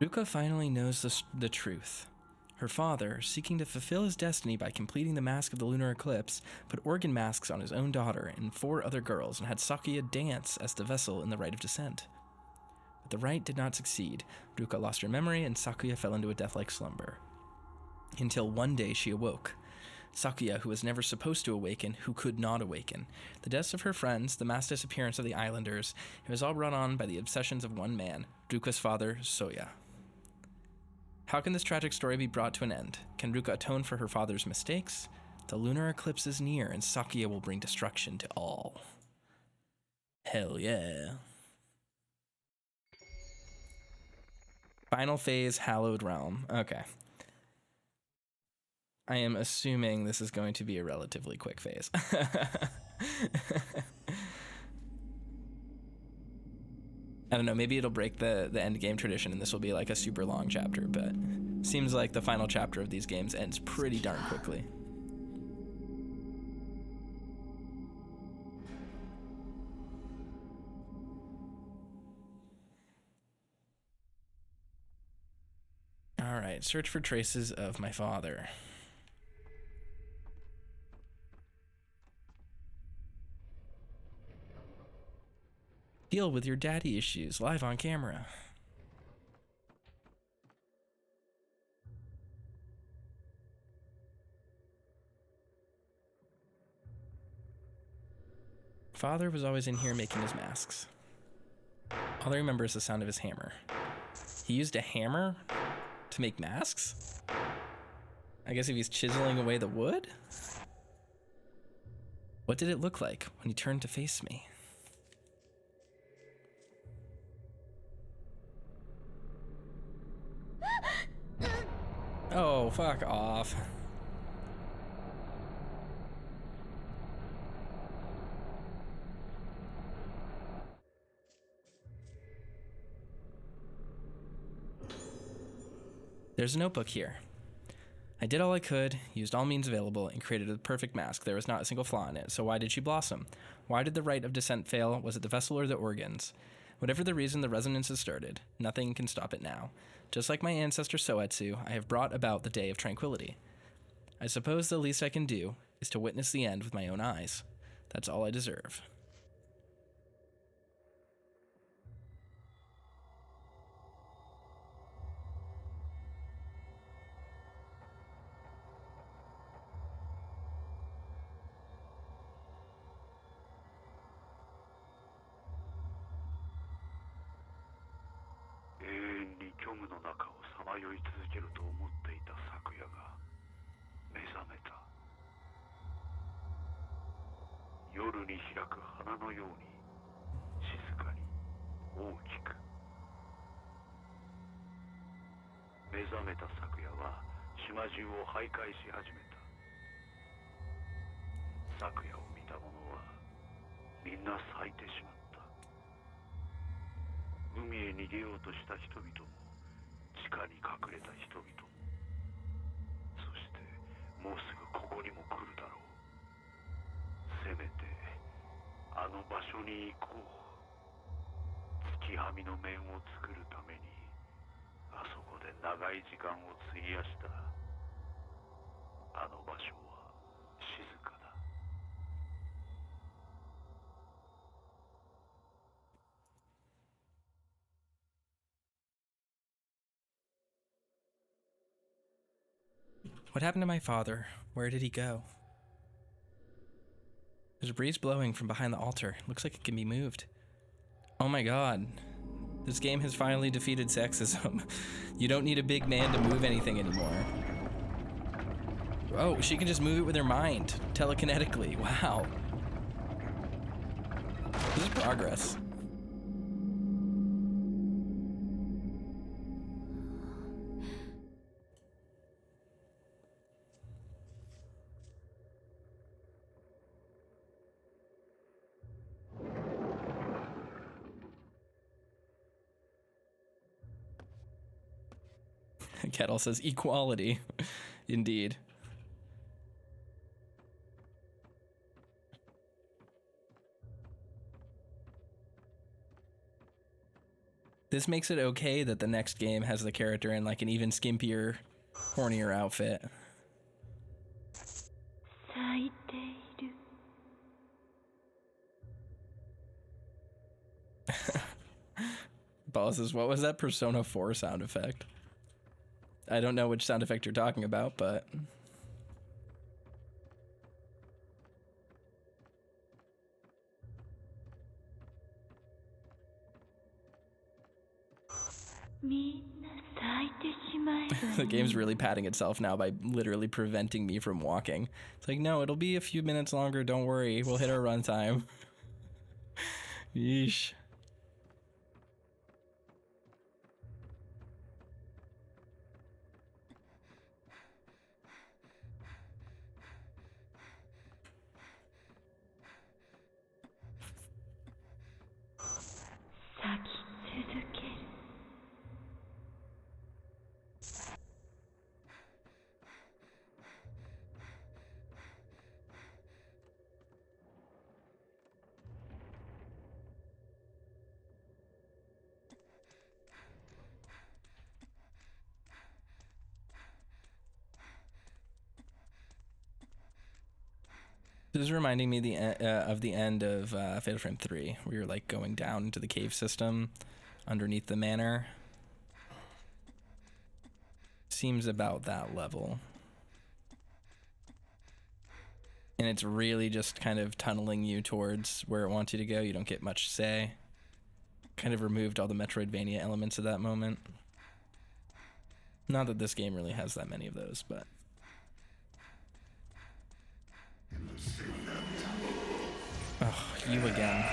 Ruka finally knows the truth. Her father, seeking to fulfill his destiny by completing the mask of the lunar eclipse, put organ masks on his own daughter and 4 other girls and had Sakuya dance as the vessel in the rite of descent. But the rite did not succeed. Ruka lost her memory and Sakuya fell into a death-like slumber. Until one day she awoke. Sakuya, who was never supposed to awaken, who could not awaken. The deaths of her friends, the mass disappearance of the islanders, it was all brought on by the obsessions of one man, Ruka's father, Soya. How can this tragic story be brought to an end? Can Ruka atone for her father's mistakes? The lunar eclipse is near, and Sakuya will bring destruction to all. Hell yeah. Final phase, Hallowed Realm. Okay. I am assuming this is going to be a relatively quick phase. I don't know, maybe it'll break the end game tradition and this will be like a super long chapter, but seems like the final chapter of these games ends pretty darn quickly. All right, search for traces of my father. Deal with your daddy issues live on camera. Father was always in here making his masks. All I remember is the sound of his hammer. He used a hammer to make masks? I guess if he's chiseling away the wood? What did it look like when he turned to face me? Oh, fuck off. There's a notebook here. I did all I could, used all means available, and created a perfect mask. There was not a single flaw in it. So why did she blossom? Why did the rite of descent fail? Was it the vessel or the organs? Whatever the reason, the resonance has started. Nothing can stop it now. Just like my ancestor Soetsu, I have brought about the day of tranquility. I suppose the least I can do is to witness the end with my own eyes. That's all I deserve. What happened to my father? Where did he go? There's a breeze blowing from behind the altar. Looks like it can be moved. Oh my god. This game has finally defeated sexism. You don't need a big man to move anything anymore. Oh, she can just move it with her mind, telekinetically. Wow. This is progress. Kettle says equality. Indeed. This makes it okay that the next game has the character in like an even skimpier, hornier outfit. Ball says, what was that Persona 4 sound effect? I don't know which sound effect you're talking about, but... The game's really patting itself now by literally preventing me from walking. It's like, no, it'll be a few minutes longer, don't worry. We'll hit our runtime. Yeesh. This is reminding me of the end of Fatal Frame 3, where you're like going down into the cave system underneath the manor. Seems about that level. And it's really just kind of tunneling you towards where it wants you to go. You don't get much say. Kind of removed all the Metroidvania elements of that moment. Not that this game really has that many of those, but... Oh, you again.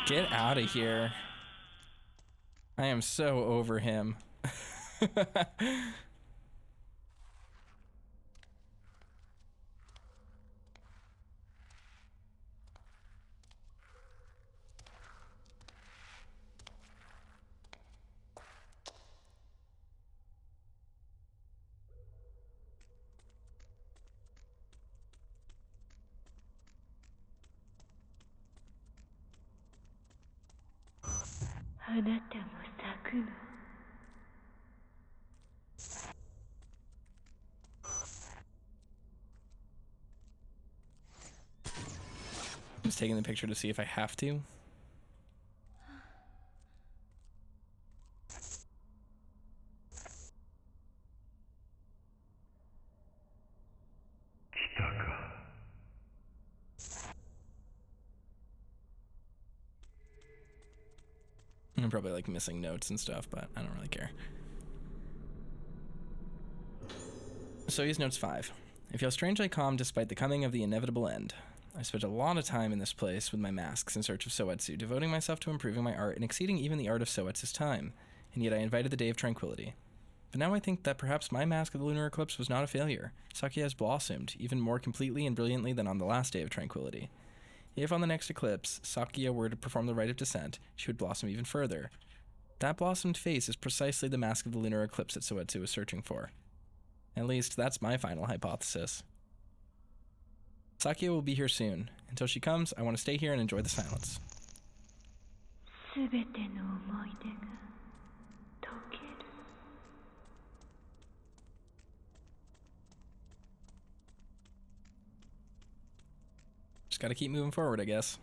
Get out of here. I am so over him. Just taking the picture to see if I have to. I'm probably like missing notes and stuff, but I don't really care. So here's notes 5. I feel strangely calm despite the coming of the inevitable end. I spent a lot of time in this place with my masks in search of Soetsu, devoting myself to improving my art and exceeding even the art of Soetsu's time, and yet I invited the day of tranquility. But now I think that perhaps my mask of the Lunar Eclipse was not a failure. Sakuya has blossomed, even more completely and brilliantly than on the last day of tranquility. If on the next eclipse, Sakuya were to perform the rite of descent, she would blossom even further. That blossomed face is precisely the mask of the Lunar Eclipse that Soetsu was searching for. At least, that's my final hypothesis. Sakuya will be here soon. Until she comes, I want to stay here and enjoy the silence. Just gotta keep moving forward, I guess.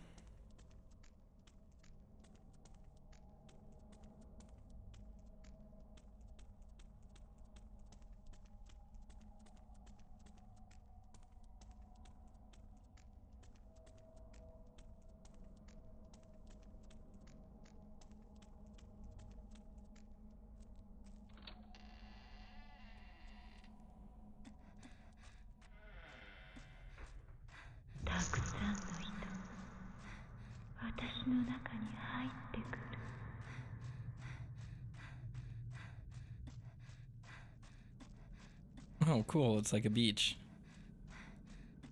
Oh, cool. It's like a beach.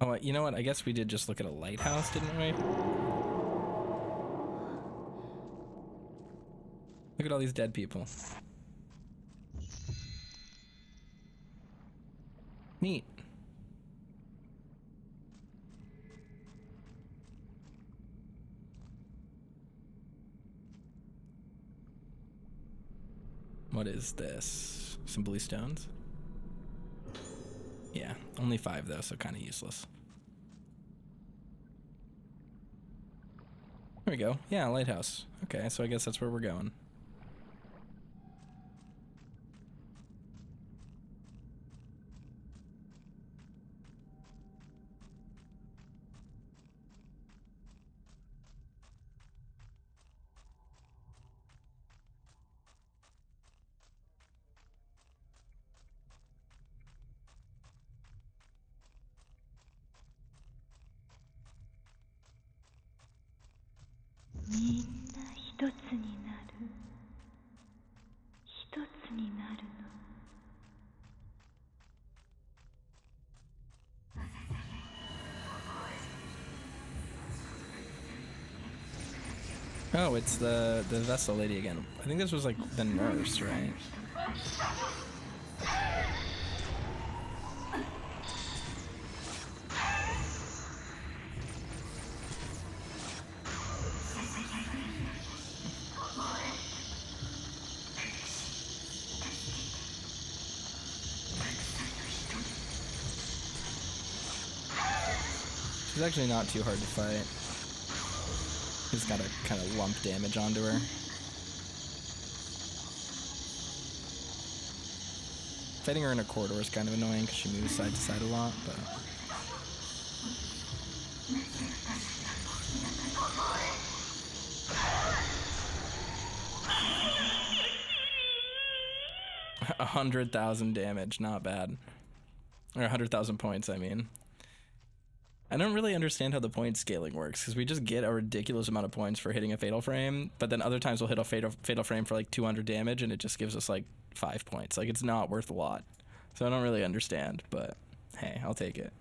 Oh, you know what? I guess we did just look at a lighthouse, didn't we? Look at all these dead people. Neat. What is this? Some blue stones? Yeah, only 5 though, so kind of useless. There we go. Yeah, lighthouse. Okay, so I guess that's where we're going. Oh, it's the vessel lady again. I think this was like the nurse, right? She's actually not too hard to fight. He's got to kind of lump damage onto her. Fighting her in a corridor is kind of annoying because she moves side to side a lot, but... $100,000 damage, not bad. Or 100,000 points, I mean. I don't really understand how the point scaling works, because we just get a ridiculous amount of points for hitting a fatal frame, but then other times we'll hit a fatal frame for like 200 damage and it just gives us like 5 points. Like, it's not worth a lot. So I don't really understand, but hey, I'll take it.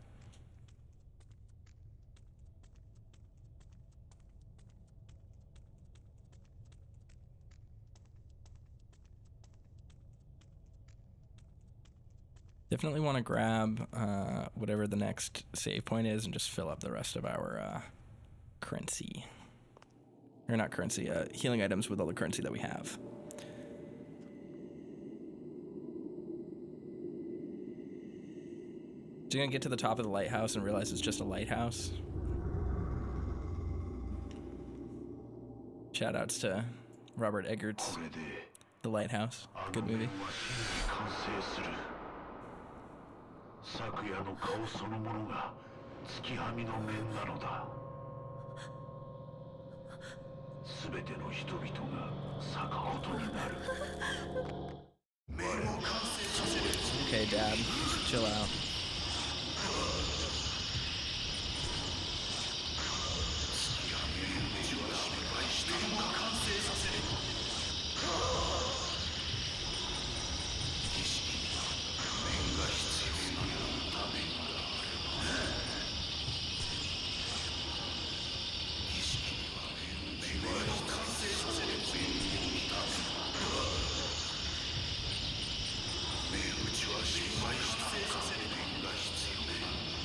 Definitely want to grab whatever the next save point is and just fill up the rest of our currency. Or not currency, healing items with all the currency that we have. So you're gonna get to the top of the lighthouse and realize it's just a lighthouse. Shout outs to Robert Eggers' The Lighthouse. Good movie. 昨夜の顔そのものが月はみの面なのだ。すべての人々が咲くことになる。Okay, Dad, chill out.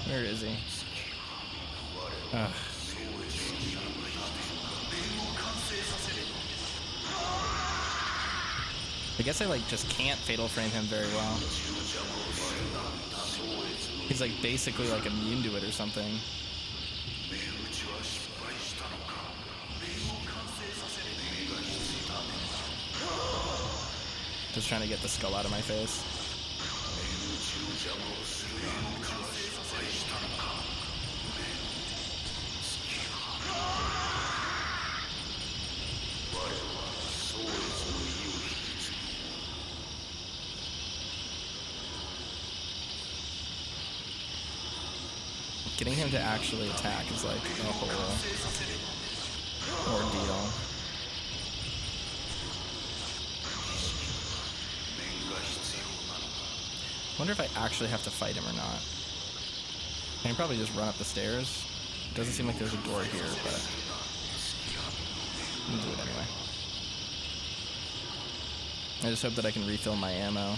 Where is he? Ugh. I guess I like just can't fatal frame him very well. He's like basically like immune to it or something. Just trying to get the skull out of my face. Getting him to actually attack is like a whole ordeal. I wonder if I actually have to fight him or not. I can probably just run up the stairs. It doesn't seem like there's a door here, but I'm gonna do it anyway. I just hope that I can refill my ammo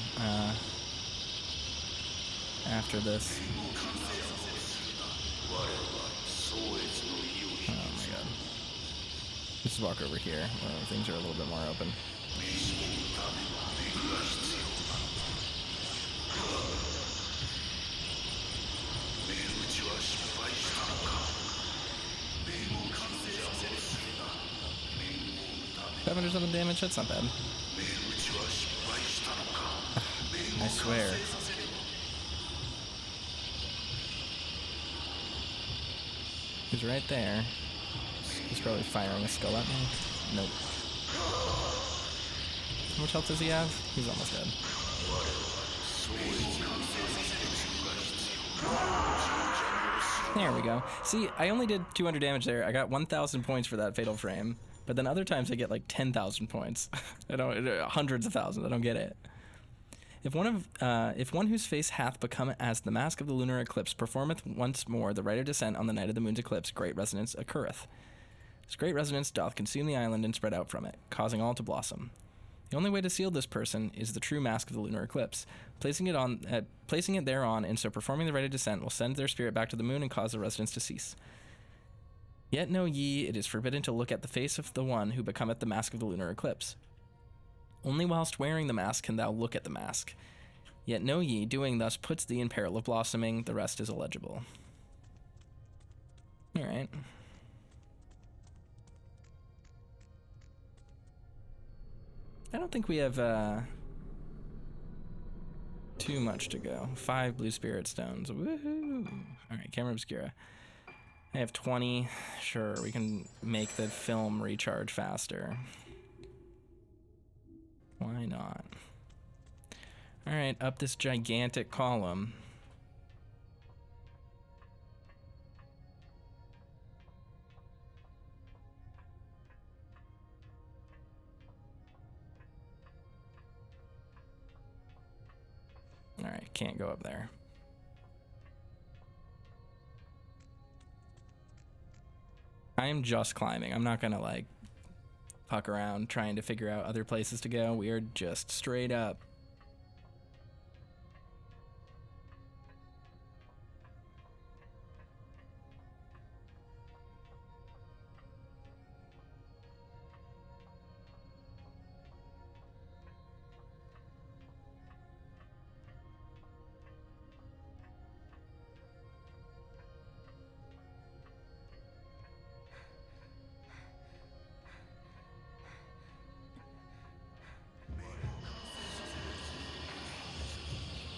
after this. Oh my god. Let's just walk over here where things are a little bit more open. 507 damage, that's not bad. I swear. He's right there. He's probably firing a skull at me. Nope. How much health does he have? He's almost dead. There we go. See, I only did 200 damage there. I got 1,000 points for that fatal frame. But then other times I get like 10,000 points. I don't, hundreds of thousands. I don't get it. If one whose face hath become as the mask of the lunar eclipse performeth once more the rite of descent on the night of the moon's eclipse, great resonance occurreth. This great resonance doth consume the island and spread out from it, causing all to blossom. The only way to seal this person is the true mask of the lunar eclipse. Placing it thereon, and so performing the rite of descent will send their spirit back to the moon and cause the resonance to cease. Yet know ye, it is forbidden to look at the face of the one who becometh the mask of the lunar eclipse. Only whilst wearing the mask can thou look at the mask. Yet know ye, doing thus puts thee in peril of blossoming, the rest is illegible. Alright. I don't think we have too much to go. 5 blue spirit stones. Woohoo! Alright, Camera Obscura. I have 20. Sure, we can make the film recharge faster. Why not? Alright, up this gigantic column. Alright, can't go up there. I am just climbing. I'm not gonna like fuck around trying to figure out other places to go. We are just straight up.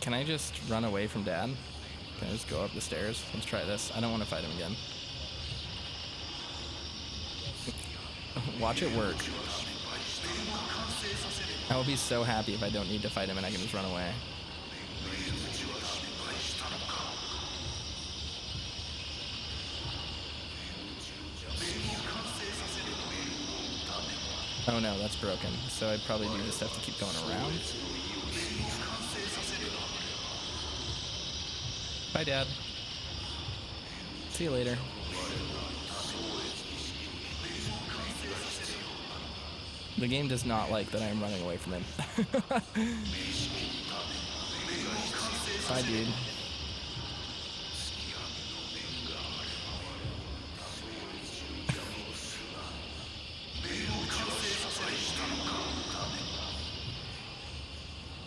Can I just run away from Dad? Can I just go up the stairs? Let's try this. I don't want to fight him again. Watch it work. I will be so happy if I don't need to fight him and I can just run away. Oh no, that's broken. So I probably do just have to keep going around. Bye, Dad. See you later. The game does not like that I am running away from him. Bye, dude.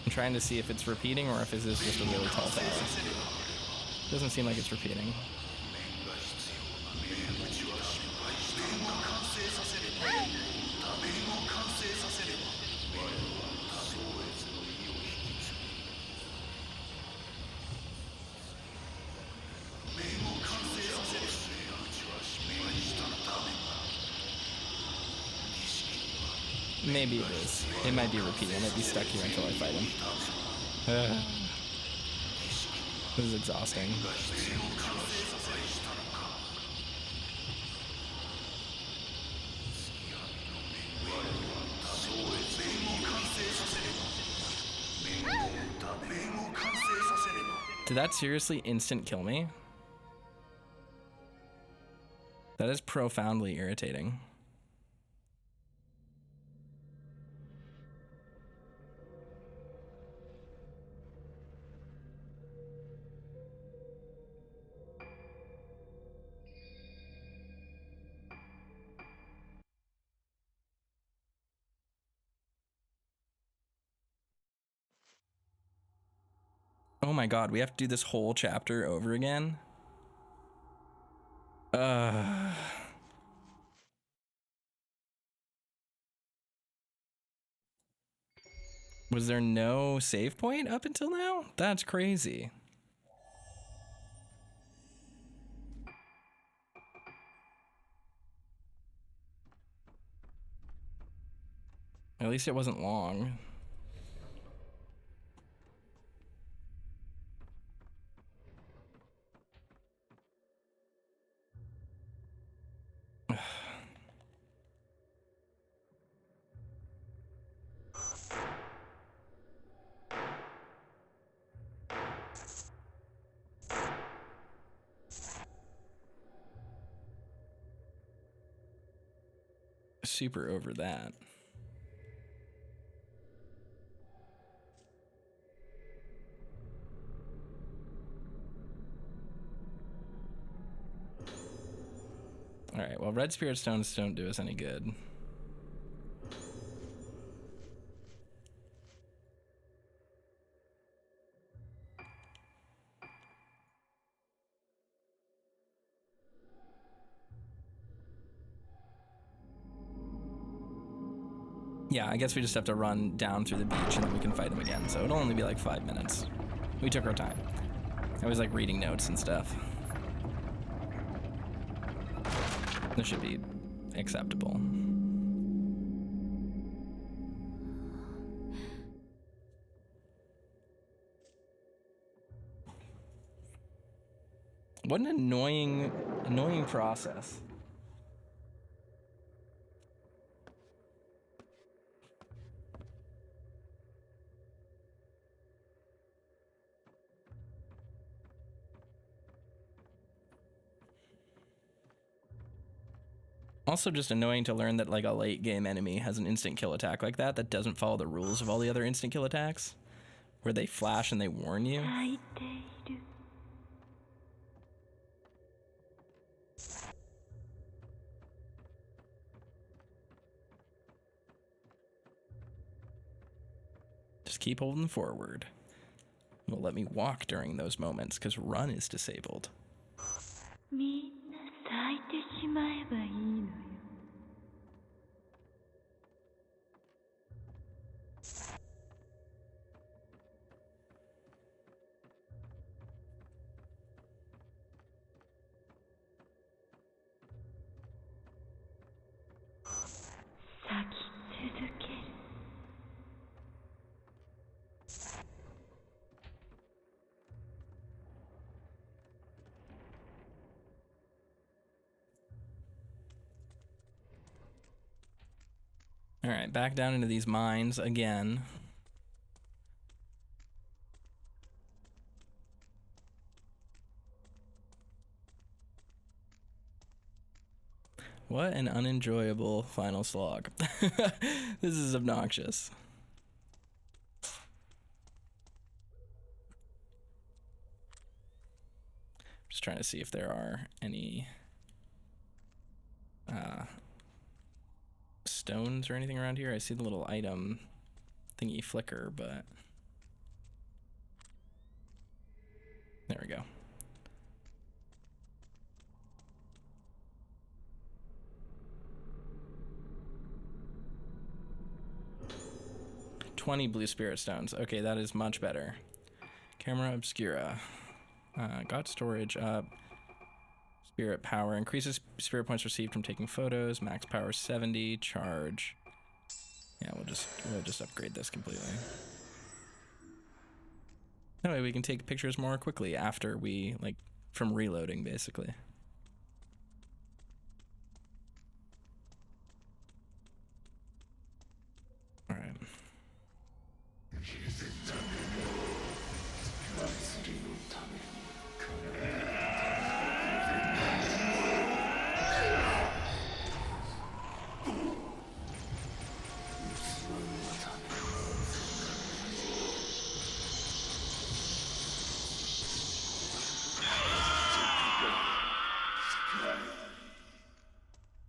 I'm trying to see if it's repeating or if this is just a really tall tower. Doesn't seem like it's repeating. Maybe it is. It might be repeating. I might be stuck here until I fight him. This is exhausting. Did that seriously instant kill me? That is profoundly irritating. Oh my god, we have to do this whole chapter over again? Was there no save point up until now? That's crazy. At least it wasn't long. Super over that. All right, well, red spirit stones don't do us any good. Yeah, I guess we just have to run down through the beach and then we can fight him again. So it'll only be like 5 minutes. We took our time. I was like reading notes and stuff. This should be acceptable. What an annoying process. Also just annoying to learn that like a late game enemy has an instant kill attack like that doesn't follow the rules of all the other instant kill attacks, where they flash and they warn you. Just keep holding forward. It will let me walk during those moments because run is disabled. All right, back down into these mines again. What an unenjoyable final slog. This is obnoxious. Just trying to see if there are any stones or anything around here. I see the little item thingy flicker, but there we go. $20 blue spirit stones. Okay, that is much better. Camera Obscura. Got storage up. Spirit power increases spirit points received from taking photos. Max power 70. Charge. Yeah, we'll just upgrade this completely. That way we can take pictures more quickly after we from reloading basically. All right.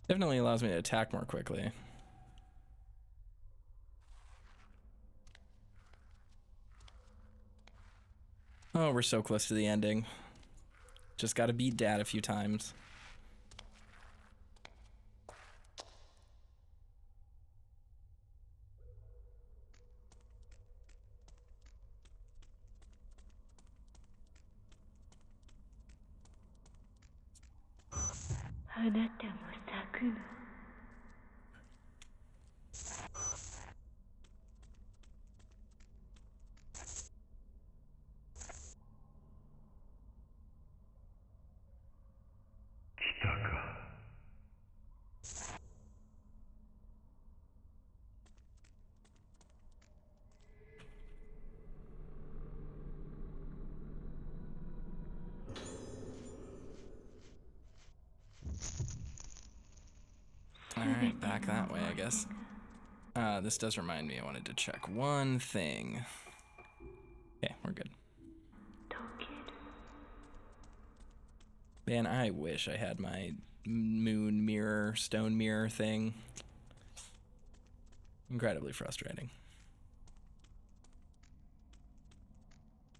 Definitely allows me to attack more quickly. Oh, we're so close to the ending. Just gotta beat Dad a few times. Alright, back that way, I guess. This does remind me, I wanted to check one thing. Okay, we're good. Man, I wish I had my moon mirror, stone mirror thing. Incredibly frustrating.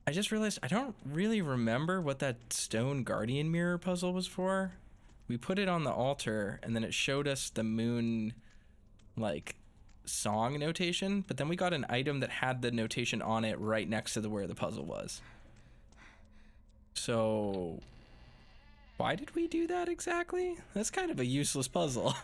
I just realized I don't really remember what that stone guardian mirror puzzle was for. We put it on the altar and then it showed us the moon, like, song notation, but then we got an item that had the notation on it right next to where the puzzle was. So why did we do that exactly? That's kind of a useless puzzle.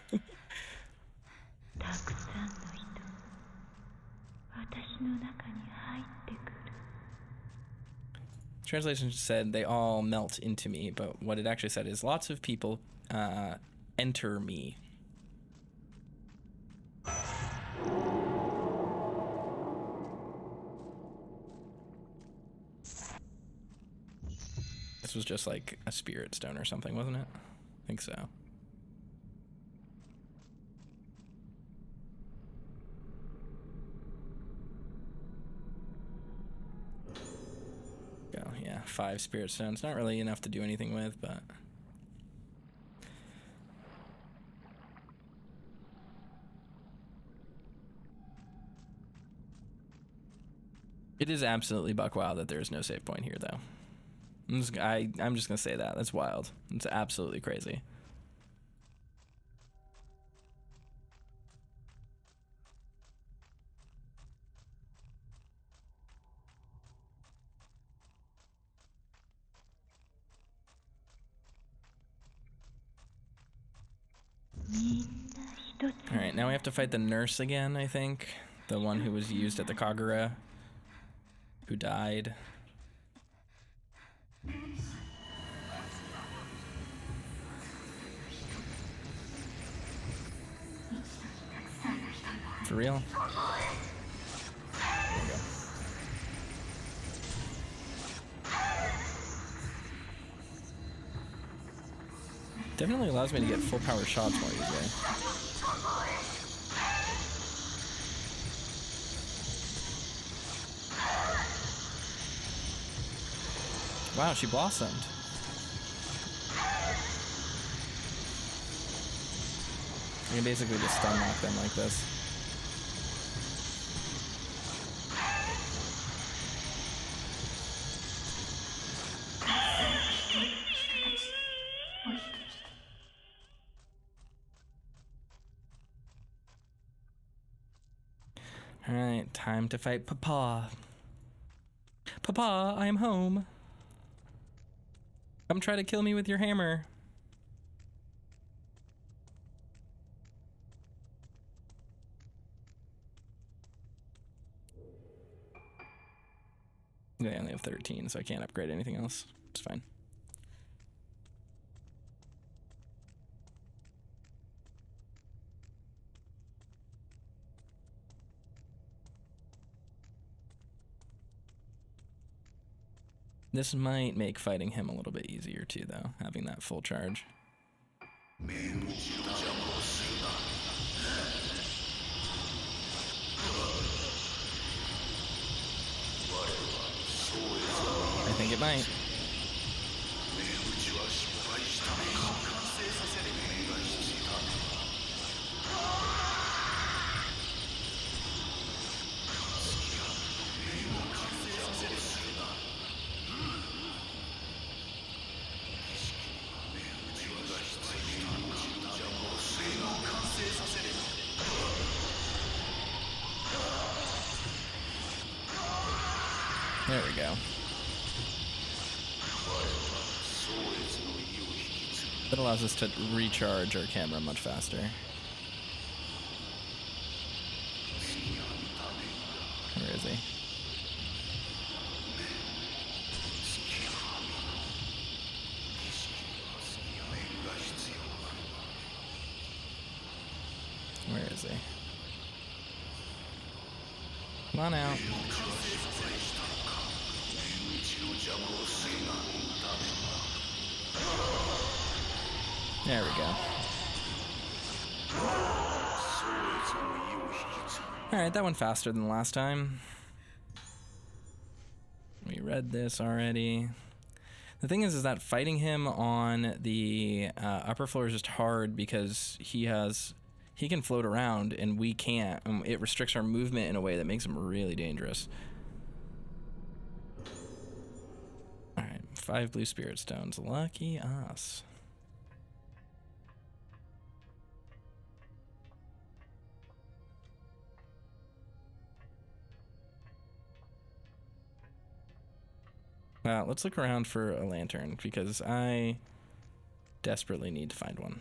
Translation said they all melt into me, but what it actually said is lots of people enter me. This was just like a spirit stone or something, wasn't it? I think so. Go, yeah, 5 spirit stones. Not really enough to do anything with, but it is absolutely buck wild that there's no save point here, though. I'm just gonna say that. That's wild. It's absolutely crazy. Alright, now we have to fight the nurse again, I think. The one who was used at the Kagura, who died. For real? There we go. Definitely allows me to get full power shots more easily. Wow, she blossomed. You can basically just stun lock them like this. Alright, time to fight Papa. Papa, I am home. Come try to kill me with your hammer. Yeah, I only have 13, so I can't upgrade anything else. It's fine. This might make fighting him a little bit easier too, though, having that full charge. I think it might. There we go. That allows us to recharge our camera much faster. Where is he? Where is he? Come on out. There we go. Alright, that went faster than last time. We read this already. The thing is that fighting him on the upper floor is just hard because he can float around and we can't. It restricts our movement in a way that makes him really dangerous. Alright, 5 blue spirit stones. Lucky us. Let's look around for a lantern because I desperately need to find one.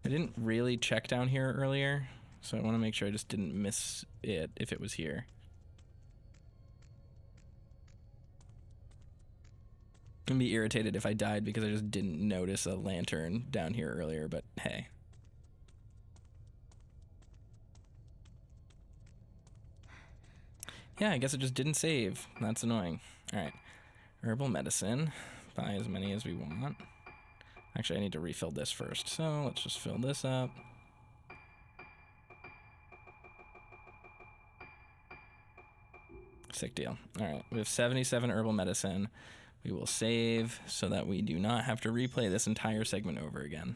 I didn't really check down here earlier, so I want to make sure I just didn't miss it if it was here. I'm gonna be irritated if I died because I just didn't notice a lantern down here earlier, but hey. Yeah, I guess it just didn't save. That's annoying. Alright. Herbal medicine. Buy as many as we want. Actually, I need to refill this first. So let's just fill this up. Sick deal. Alright, we have 77 herbal medicine. We will save so that we do not have to replay this entire segment over again.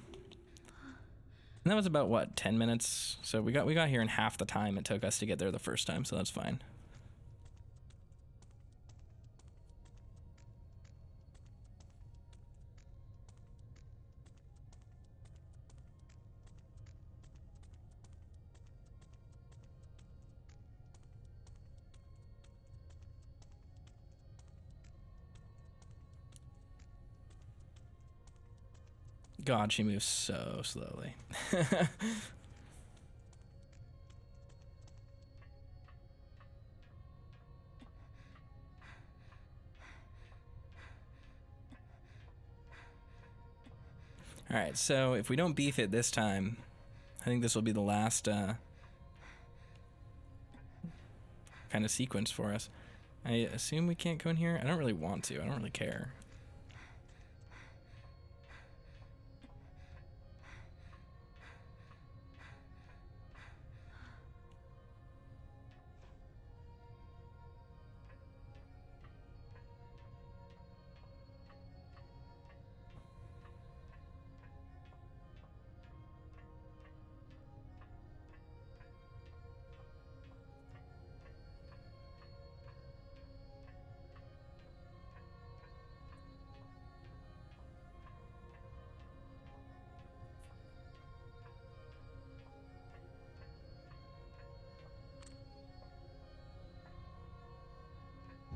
And that was about, what, 10 minutes? So we got here in half the time it took us to get there the first time, so that's fine. God, she moves so slowly. Alright, so if we don't beef it this time, I think this will be the last kind of sequence for us. I assume we can't go in here? I don't really want to. I don't really care.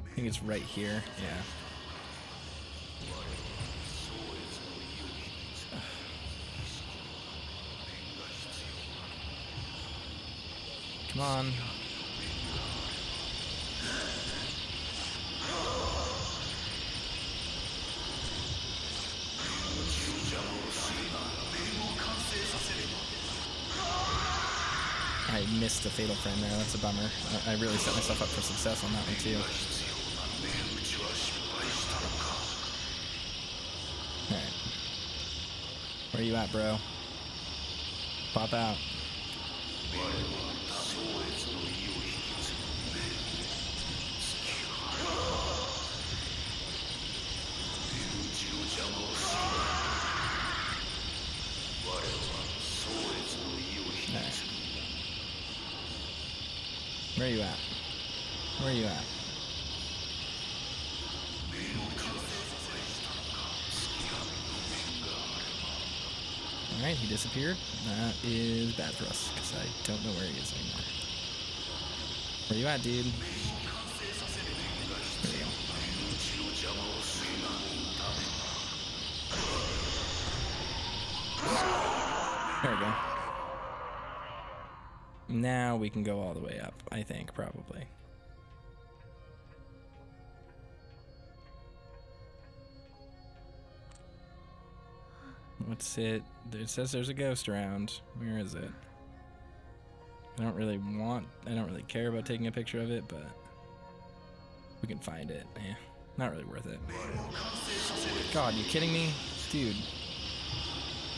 I think it's right here, yeah. Come on. I missed the fatal frame there, that's a bummer. I really set myself up for success on that one too. Alright. Where you at, bro? Pop out. Alright. Where are you at? Where are you at? Alright, he disappeared. That is bad for us, because I don't know where he is anymore. Where you at, dude? There we go. There we go. Now we can go all the way up, I think, probably. What's it? It says there's a ghost around. Where is it? I don't really care about taking a picture of it, but we can find it. Eh, not really worth it. God, you kidding me? Dude,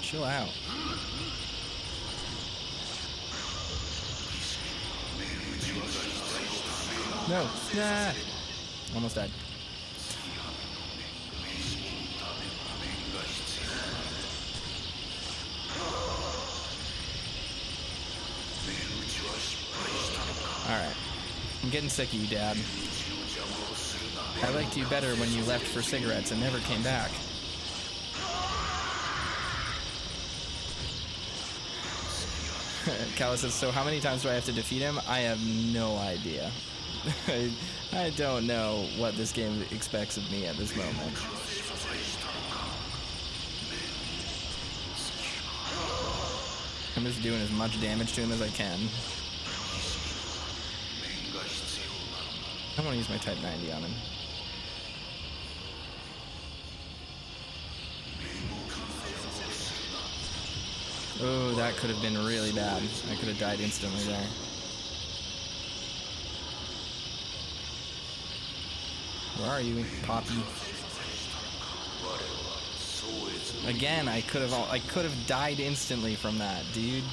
chill out. No, nah. Almost died. Alright. I'm getting sick of you, Dad. I liked you better when you left for cigarettes and never came back. Callus says, so how many times do I have to defeat him? I have no idea. I don't know what this game expects of me at this moment. I'm just doing as much damage to him as I can. I want to use my Type 90 on him. Oh, that could have been really bad. I could have died instantly there. Where are you, Poppy? Again, I could have died instantly from that, dude.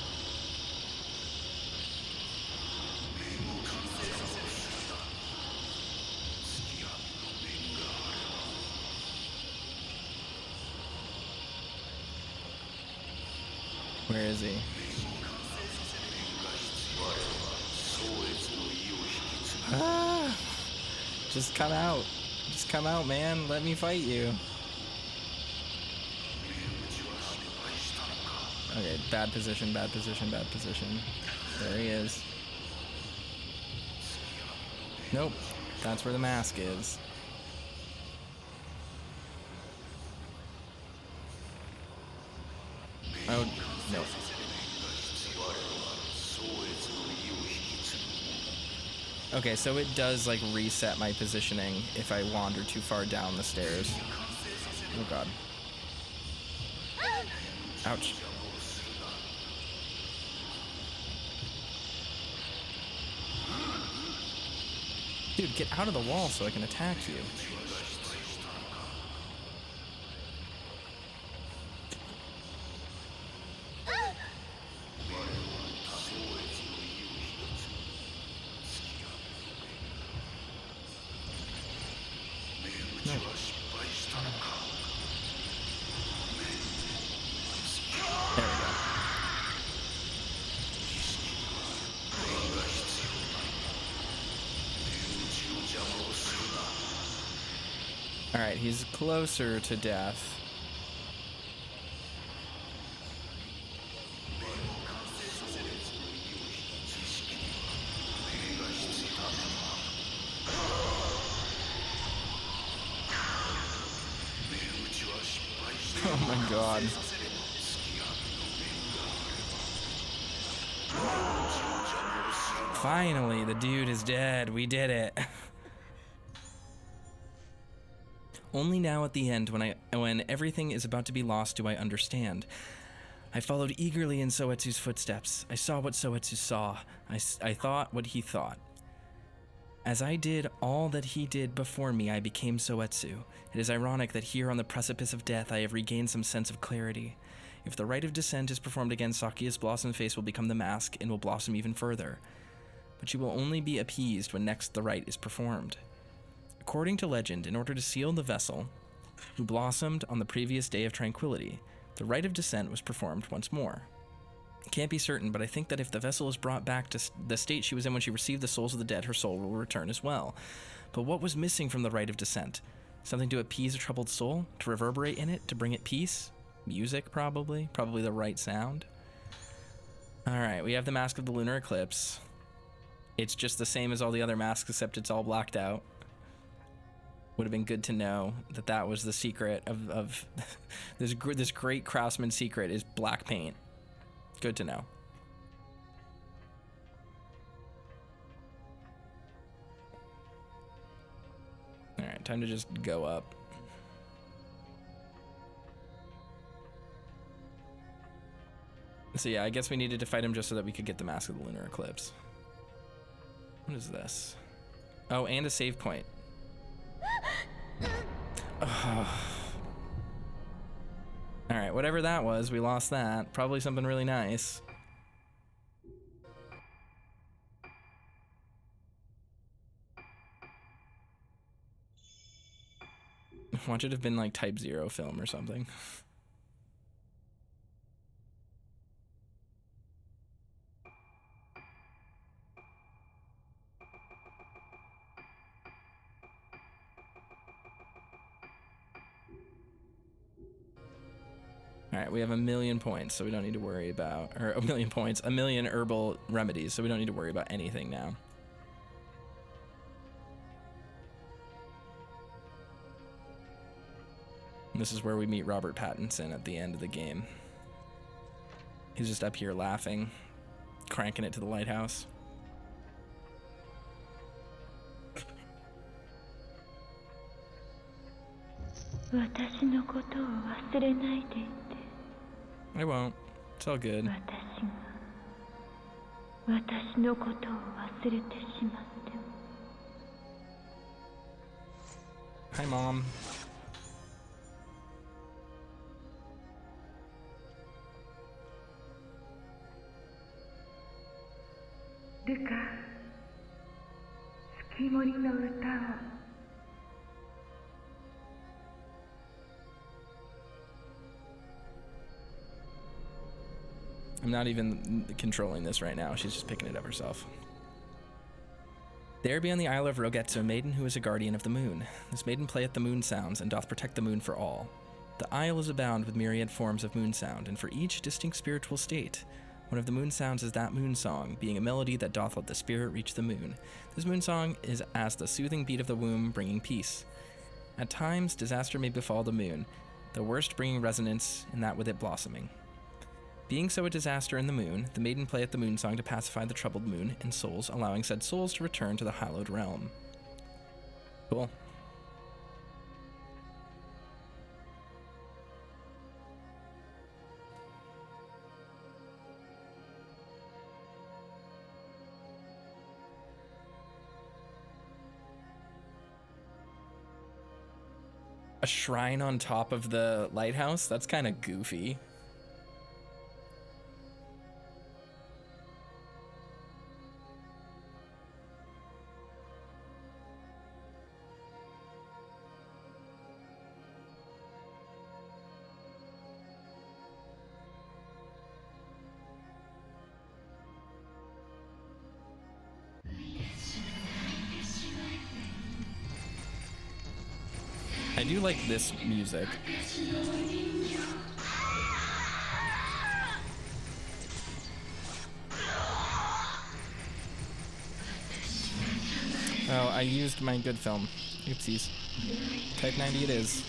Where is he? Ah! Just come out. Just come out, man. Let me fight you. Okay, bad position, bad position, bad position. There he is. Nope. That's where the mask is. Oh, no. Okay, so it does, like, reset my positioning if I wander too far down the stairs. Oh, God. Ouch. Dude, get out of the wall so I can attack you. Alright, he's closer to death. Oh my God. Finally, the dude is dead. We did it. Only now at the end, when everything is about to be lost, do I understand. I followed eagerly in Soetsu's footsteps. I saw what Soetsu saw. I thought what he thought. As I did all that he did before me, I became Soetsu. It is ironic that here on the precipice of death, I have regained some sense of clarity. If the rite of descent is performed again, Sakuya's blossomed face will become the mask and will blossom even further. But she will only be appeased when next the rite is performed. According to legend, in order to seal the vessel, who blossomed on the previous day of tranquility, the rite of descent was performed once more. Can't be certain, but I think that if the vessel is brought back to the state she was in when she received the souls of the dead, her soul will return as well. But what was missing from the rite of descent? Something to appease a troubled soul? To reverberate in it? To bring it peace? Music, probably? Probably the right sound? Alright, we have the Mask of the Lunar Eclipse. It's just the same as all the other masks, except it's all blacked out. Would have been good to know that that was the secret of this great craftsman secret is black paint. Good to know. All right, time to just go up. So yeah, I guess we needed to fight him just so that we could get the Mask of the Lunar Eclipse. What is this? Oh, and a save point. Alright, whatever that was, we lost that. Probably something really nice. Watch it have been like Type 0 film or something. Alright, we have 1,000,000 points, so we don't need to worry about, or 1,000,000 points, 1,000,000 herbal remedies, so we don't need to worry about anything now. And this is where we meet Robert Pattinson at the end of the game. He's just up here laughing, cranking it to the lighthouse. I won't. It's all good. Hi, Mom. Ruka, 月森の歌を I'm not even controlling this right now. She's just picking it up herself. There beyond the isle of Rougetsu, a maiden who is a guardian of the moon. This maiden playeth the moon sounds, and doth protect the moon for all. The isle is abound with myriad forms of moon sound, and for each distinct spiritual state. One of the moon sounds is that moon song, being a melody that doth let the spirit reach the moon. This moon song is as the soothing beat of the womb, bringing peace. At times, disaster may befall the moon, the worst bringing resonance, and that with it blossoming. Being so a disaster in the moon, the maiden playeth the moon song to pacify the troubled moon and souls, allowing said souls to return to the hallowed realm. Cool. A shrine on top of the lighthouse? That's kind of goofy. I do like this music. Oh, I used my good film. Oopsies. Type 90 it is.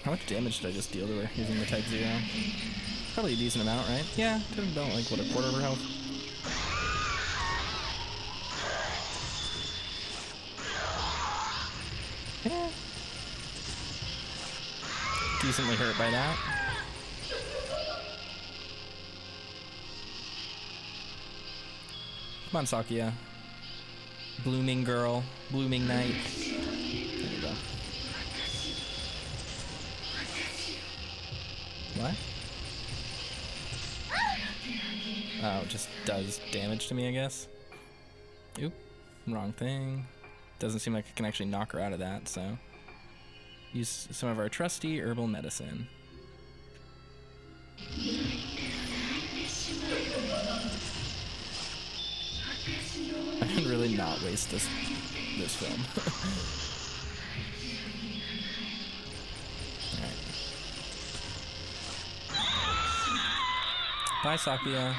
How much damage did I just deal to her using the Type 0? Probably a decent amount, right? Yeah, took about like, what, a quarter of her health? Yeah. Decently hurt by that. Come on, Sakuya. Blooming girl. Blooming knight. There you go. What? Oh, it just does damage to me, I guess. Oop. Wrong thing. Doesn't seem like I can actually knock her out of that, so. Use some of our trusty herbal medicine. I can really not waste this film. Alright. Bye, Sakuya.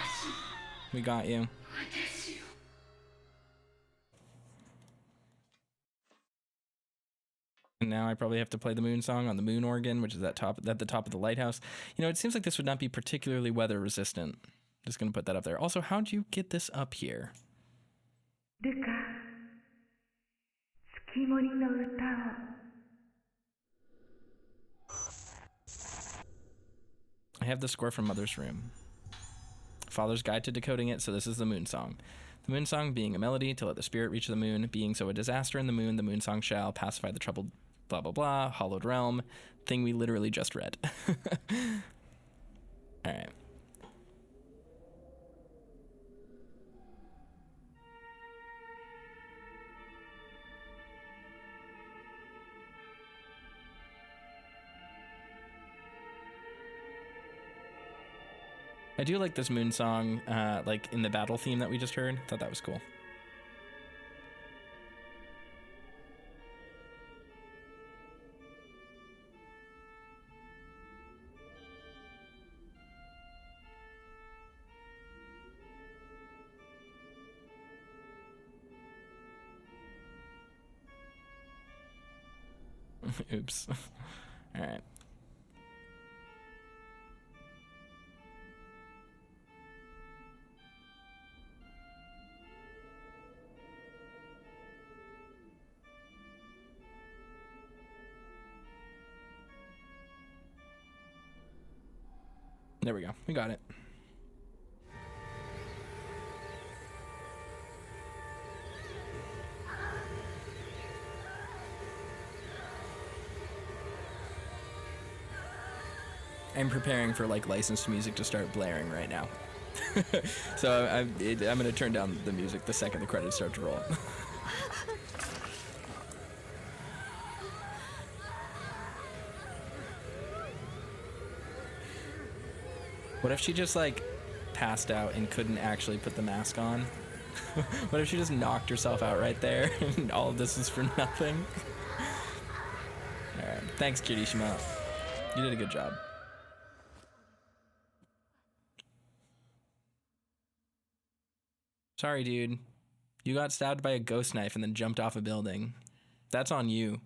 We got you. And now I probably have to play the moon song on the moon organ, which is at the top of the lighthouse. You know, it seems like this would not be particularly weather resistant. Just gonna put that up there. Also, how'd you get this up here? ルカ、月森の歌を。I have the score from Mother's Room. Father's Guide to Decoding It, so this is the moon song. The moon song being a melody to let the spirit reach the moon, being so a disaster in the moon song shall pacify the troubled blah blah blah, hollowed realm, thing we literally just read. Alright. I do like this moon song, like in the battle theme that we just heard. Thought that was cool. Oops. All right. There we go. We got it. I'm preparing for like licensed music to start blaring right now. So I'm going to turn down the music the second the credits start to roll. What if she just like passed out and couldn't actually put the mask on? What if she just knocked herself out right there and all of this is for nothing? Alright, thanks Kirishima. You did a good job. Sorry dude, you got stabbed by a ghost knife and then jumped off a building. That's on you.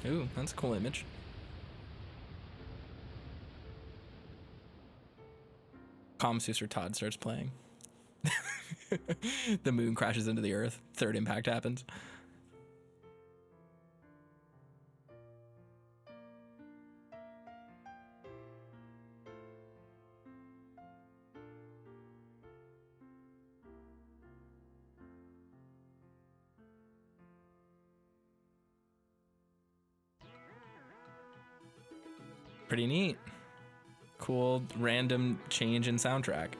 Ooh, that's a cool image. Kamasutra Todd starts playing. The moon crashes into the earth. Third impact happens. Pretty neat. Cool random change in soundtrack.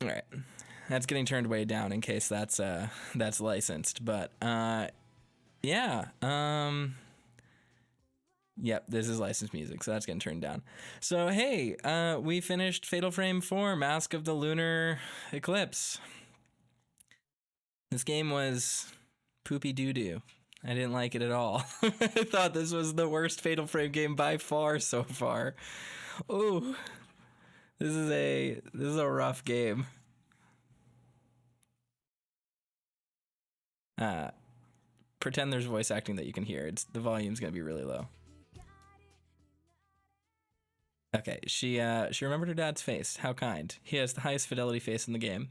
All right, that's getting turned way down in case that's licensed, but yeah, yep, this is licensed music, so that's getting turned down. So hey, we finished Fatal Frame 4 Mask of the Lunar Eclipse. This game was poopy doo-doo. I didn't like it at all. I thought this was the worst Fatal Frame game by far so far. Ooh, this is a rough game. Pretend there's voice acting that you can hear. The volume's gonna be really low. Okay, she remembered her dad's face. How kind. He has the highest fidelity face in the game.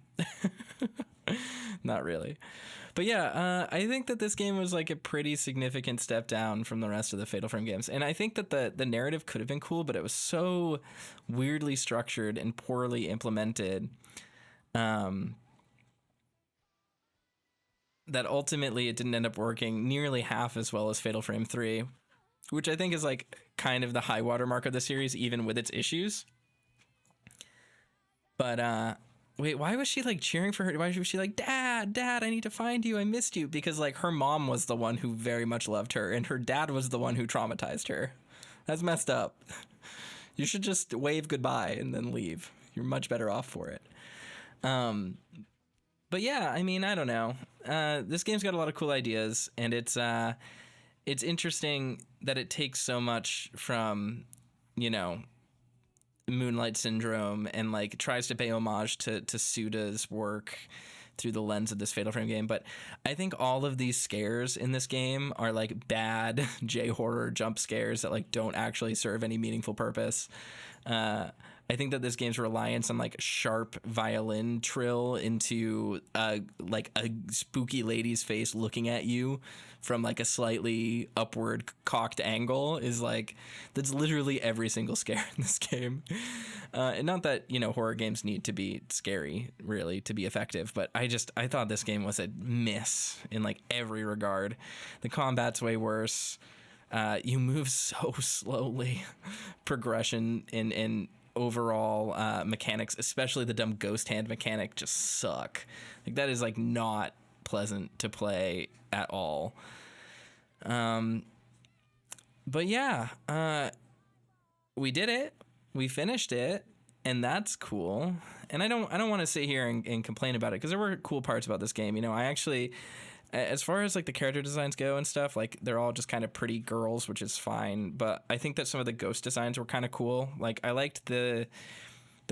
Not really. But yeah, I think that this game was like a pretty significant step down from the rest of the Fatal Frame games. And I think that the narrative could have been cool, but it was so weirdly structured and poorly implemented that ultimately it didn't end up working nearly half as well as Fatal Frame 3, which I think is like kind of the high watermark of the series, even with its issues. But wait, why was she like cheering for her? Why was she like, Dad, I need to find you. I missed you. Because like her mom was the one who very much loved her and her dad was the one who traumatized her. That's messed up. You should just wave goodbye and then leave. You're much better off for it. But yeah, I mean, I don't know. This game's got a lot of cool ideas, and it's interesting that it takes so much from, you know, Moonlight Syndrome and like tries to pay homage to Suda's work through the lens of this Fatal Frame game. But I think all of these scares in this game are like bad J-horror jump scares that like don't actually serve any meaningful purpose. I think that this game's reliance on like sharp violin trill into like a spooky lady's face looking at you from like a slightly upward cocked angle is like, that's literally every single scare in this game. And not that, you know, horror games need to be scary really to be effective, but I thought this game was a miss in like every regard. The combat's way worse. You move so slowly. Progression and overall mechanics, especially the dumb ghost hand mechanic, just suck. Like that is like not pleasant to play at all. But yeah, we did it. We finished it, and that's cool. And I don't want to sit here and complain about it because there were cool parts about this game. You know, I actually, as far as like the character designs go and stuff, like they're all just kind of pretty girls, which is fine. But I think that some of the ghost designs were kind of cool. Like I liked the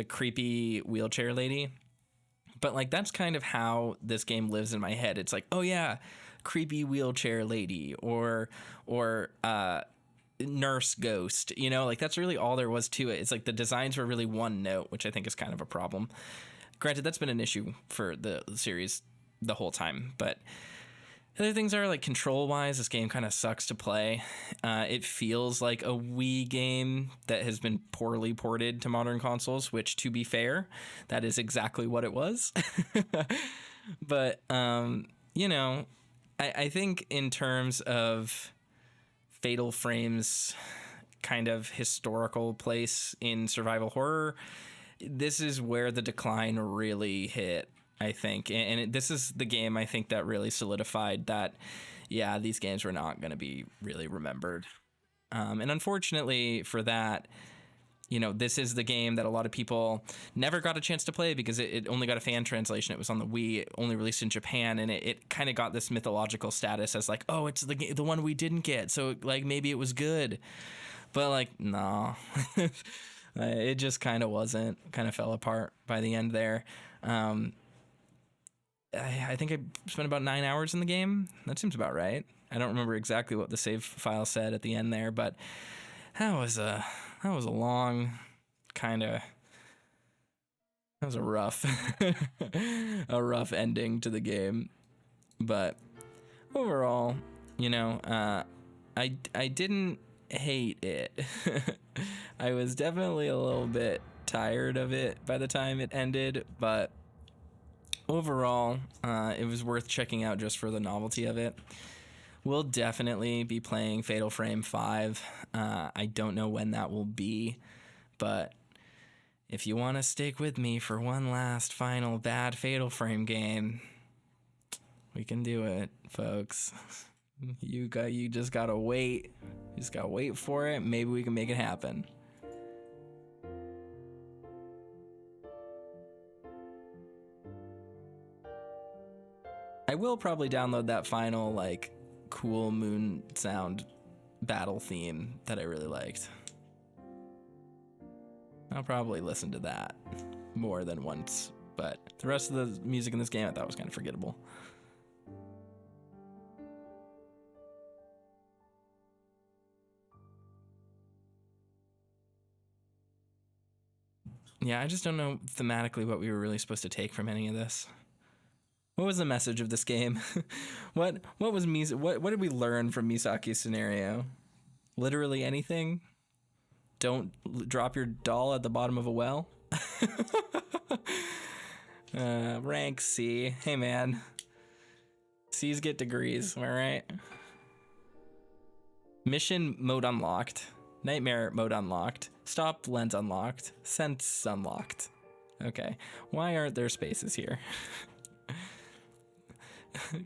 creepy wheelchair lady, but like that's kind of how this game lives in my head. It's like, oh yeah, creepy wheelchair lady or nurse ghost, you know, like that's really all there was to it. It's like the designs were really one note, which I think is kind of a problem. Granted, that's been an issue for the series the whole time, but other things are like control wise, this game kind of sucks to play. It feels like a Wii game that has been poorly ported to modern consoles, which to be fair, that is exactly what it was. But, you know, I think in terms of Fatal Frame's kind of historical place in survival horror, this is where the decline really hit, I think. And this is the game, I think, that really solidified that, yeah, these games were not going to be really remembered. And unfortunately for that, you know, this is the game that a lot of people never got a chance to play because it only got a fan translation. It was on the Wii, it only released in Japan, and it kind of got this mythological status as like, oh, it's the one we didn't get, so like maybe it was good. But like, no, it just kind of wasn't, kind of fell apart by the end there. I think I spent about 9 hours in the game. That seems about right. I don't remember exactly what the save file said at the end there, but that was a long kind of, that was a rough a rough ending to the game. But overall, you know, I didn't hate it. I was definitely a little bit tired of it by the time it ended, but overall, it was worth checking out just for the novelty of it. We'll definitely be playing Fatal Frame 5. I don't know when that will be, but if you want to stick with me for one last final bad Fatal Frame game, we can do it, folks. You just gotta wait. You just gotta wait for it. Maybe we can make it happen. I will probably download that final like cool moon sound battle theme that I really liked. I'll probably listen to that more than once, but the rest of the music in this game I thought was kind of forgettable. Yeah, I just don't know thematically what we were really supposed to take from any of this. What was the message of this game? What did we learn from Misaki's scenario? Literally anything? Don't drop your doll at the bottom of a well? Rank C. Hey man. C's get degrees, am I right? Mission mode unlocked. Nightmare mode unlocked. Stop lens unlocked. Sense unlocked. Okay. Why aren't there spaces here?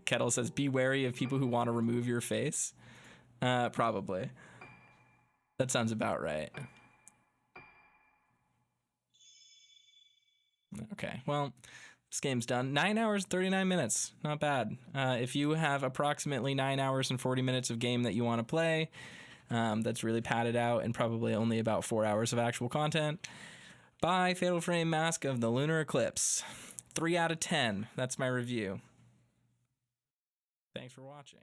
Kettle says, be wary of people who want to remove your face. Probably. That sounds about right. Okay, well, this game's done. 9 hours, 39 minutes. Not bad. If you have approximately 9 hours and 40 minutes of game that you want to play, that's really padded out and probably only about 4 hours of actual content, buy Fatal Frame Mask of the Lunar Eclipse. 3 out of 10. That's my review. Thanks for watching.